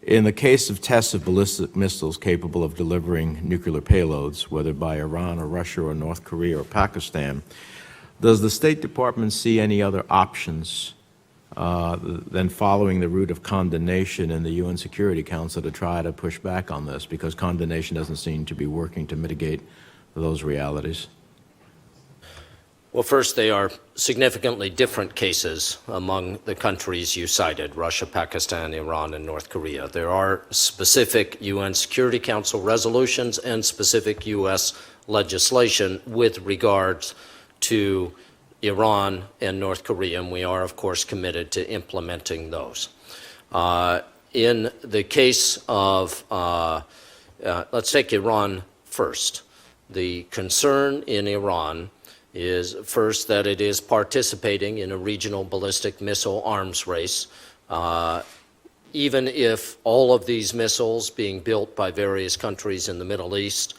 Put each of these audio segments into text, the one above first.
In the case of tests of ballistic missiles capable of delivering nuclear payloads, whether by Iran or Russia or North Korea or Pakistan, does the State Department see any other options than following the route of condemnation in the UN Security Council to try to push back on this, because condemnation doesn't seem to be working to mitigate those realities? Well, first, they are significantly different cases among the countries you cited, Russia, Pakistan, Iran, and North Korea. There are specific UN Security Council resolutions and specific U.S. legislation with regards to Iran and North Korea, and we are, of course, committed to implementing those. In the case of, let's take Iran first. The concern in Iran is, first, that it is participating in a regional ballistic missile arms race. Even if all of these missiles being built by various countries in the Middle East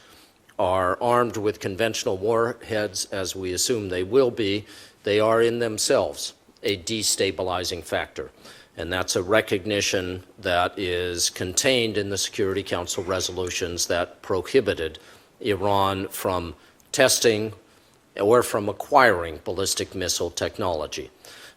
are armed with conventional warheads, as we assume they will be, they are in themselves a destabilizing factor. And that's a recognition that is contained in the Security Council resolutions that prohibited Iran from testing or from acquiring ballistic missile technology.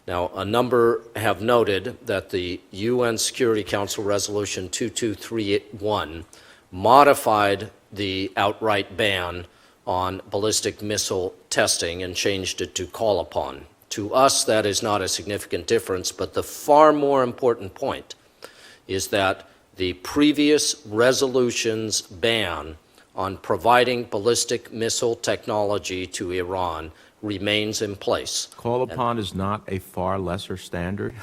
Now, a number have noted that the UN Security Council Resolution 2231 modified the outright ban on ballistic missile testing and changed it to call upon. To us, that is not a significant difference, but the far more important point is that the previous resolution's ban on providing ballistic missile technology to Iran remains in place. Call upon is not a far lesser standard.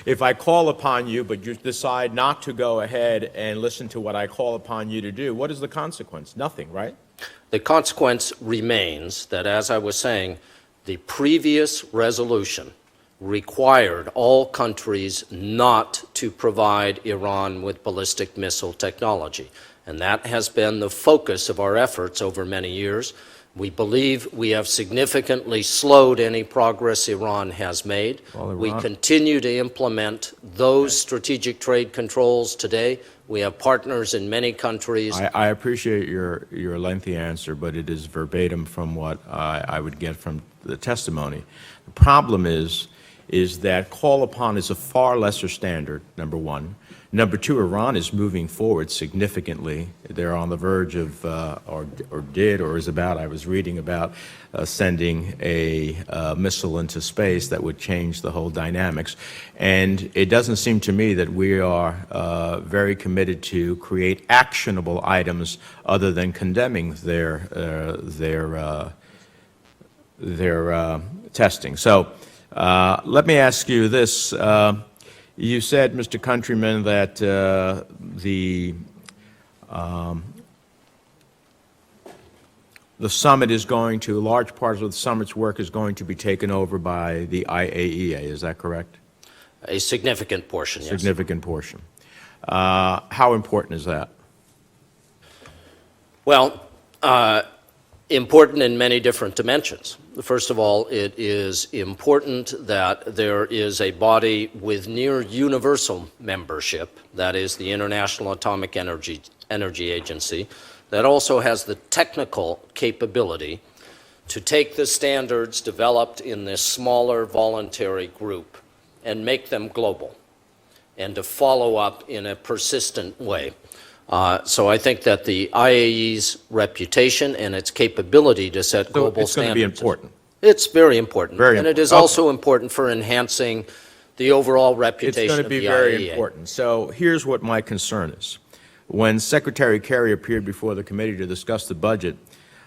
If I call upon you, but you decide not to go ahead and listen to what I call upon you to do, what is the consequence? Nothing, right? The consequence remains that, as I was saying, the previous resolution required all countries not to provide Iran with ballistic missile technology. And that has been the focus of our efforts over many years. We believe we have significantly slowed any progress Iran has made. We continue to implement those strategic trade controls today. We have partners in many countries. I appreciate your lengthy answer, but it is verbatim from what I would get from the testimony. The problem is that call upon is a far lesser standard, number one. Number two, Iran is moving forward significantly. They're on the verge of, or is about, I was reading about sending a missile into space that would change the whole dynamics. And it doesn't seem to me that we are very committed to create actionable items other than condemning their testing. So let me ask you this. You said, Mr. Countryman, that the summit is going to, large parts of the summit's work is going to be taken over by the IAEA. Is that correct? A significant portion, yes. Significant portion. How important is that? Well, important in many different dimensions. First of all, it is important that there is a body with near universal membership, that is the International Atomic Energy Agency, that also has the technical capability to take the standards developed in this smaller voluntary group and make them global and to follow up in a persistent way. So I think that the IAEA's reputation and its capability to set global standards. It's going to be important. It's very important. And it is also important for enhancing the overall reputation of the IAEA. It's going to be very important. So here's what my concern is. When Secretary Kerry appeared before the committee to discuss the budget,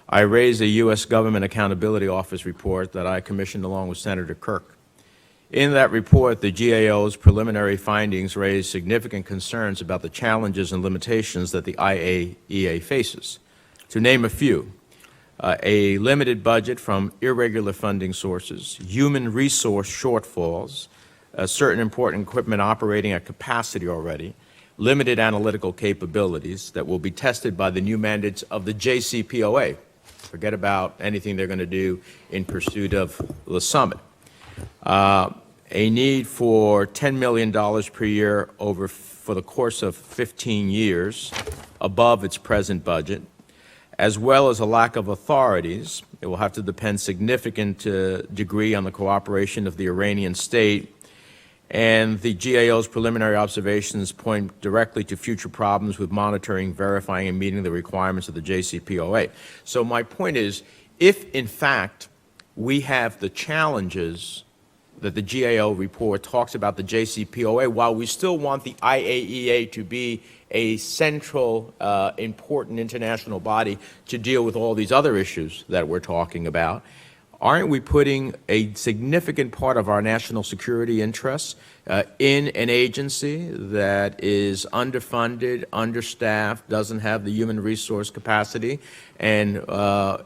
I raised a U.S. Government Accountability Office report that I commissioned along with Senator Kirk. In that report, the GAO's preliminary findings raised significant concerns about the challenges and limitations that the IAEA faces. To name a few, a limited budget from irregular funding sources, human resource shortfalls, certain important equipment operating at capacity already, limited analytical capabilities that will be tested by the new mandates of the JCPOA. Forget about anything they're going to do in pursuit of the summit. a need for $10 million per year for the course of 15 years above its present budget, as well as a lack of authorities. It will have to depend significant degree on the cooperation of the Iranian state, and the GAO's preliminary observations point directly to future problems with monitoring, verifying, and meeting the requirements of the JCPOA. So my point is, if in fact we have the challenges that the GAO report talks about the JCPOA, while we still want the IAEA to be a central, important international body to deal with all these other issues that we're talking about, aren't we putting a significant part of our national security interests in an agency that is underfunded, understaffed, doesn't have the human resource capacity, and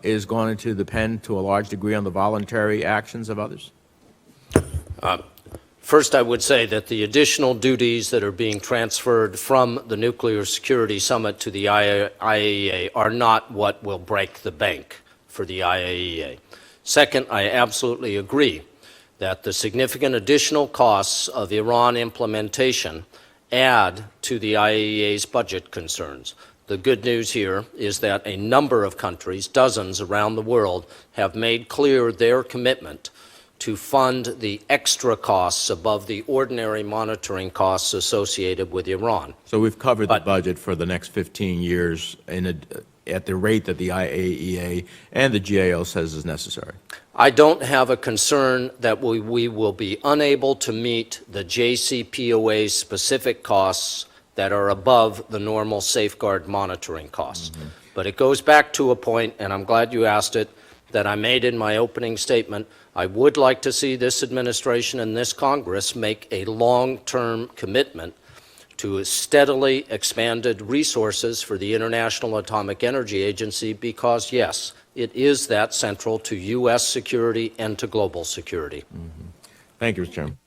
is going to depend to a large degree on the voluntary actions of others? First, I would say that the additional duties that are being transferred from the Nuclear Security Summit to the IAEA are not what will break the bank for the IAEA. Second, I absolutely agree that the significant additional costs of Iran implementation add to the IAEA's budget concerns. The good news here is that a number of countries, dozens around the world, have made clear their commitment to fund the extra costs above the ordinary monitoring costs associated with Iran. So we've covered the budget for the next 15 years at the rate that the IAEA and the GAO says is necessary. I don't have a concern that we will be unable to meet the JCPOA's specific costs that are above the normal safeguard monitoring costs. Mm-hmm. But it goes back to a point, and I'm glad you asked it, that I made in my opening statement. I would like to see this administration and this Congress make a long-term commitment to steadily expanded resources for the International Atomic Energy Agency because, yes, it is that central to U.S. security and to global security. Mm-hmm. Thank you, Mr. Chairman.